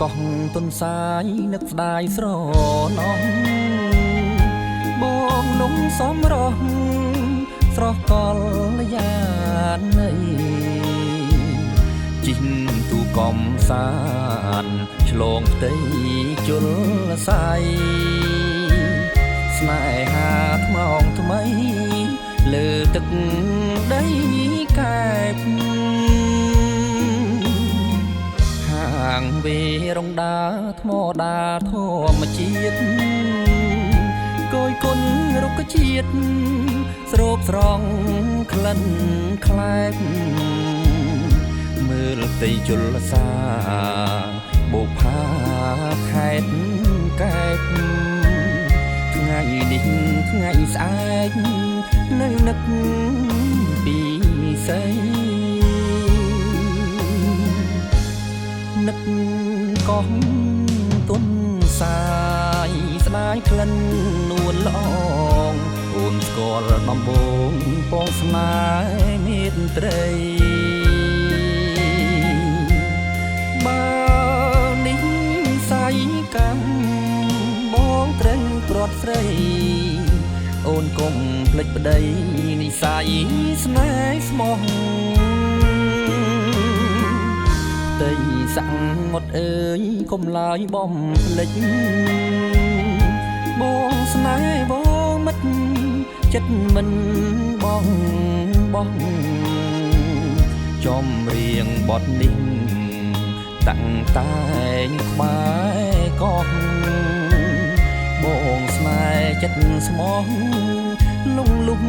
កោះទុនសាយនឹកស្ដាយស្រណោះបងនំសំរោះស្រស់កលយ៉ានៃជីងទូកំសានឆ្លងផ្ទៃជលស័យស្នេហាថ្មងថ្មីលើទឹកដីកែបហាងវេរងដាថ្មដាធម្មជាតិគយគុណរុក្ខជាតិស្រោបស្រង់ក្លិនខ្លែកមើលផ្ទៃជលសាបុផាខេត្តកែបថ្ងៃនេះថ្ងៃស្អែកនៅនឹកពីស្អីនឹកកោះទុនសាយស្ដាយក្លិននួនល្អងអូនស្គាល់ដំបងពងស្នេហ៍មេត្រីបើនេះសាយកម្មបងត្រូវព្រាត់ស្រីអូនកុំភ្លេចប្តីនិស័យស្នេហ៍ស្មោះតីសាំងមុតអើយកុំឡើយបំភ្លេចបងស្នេហ៍បងមិត្តចិត្តមិនបងចំរៀងបទនេះតាំងតែងក្បែរកោះបងស្នេហ៍ចិត្តស្មោះលង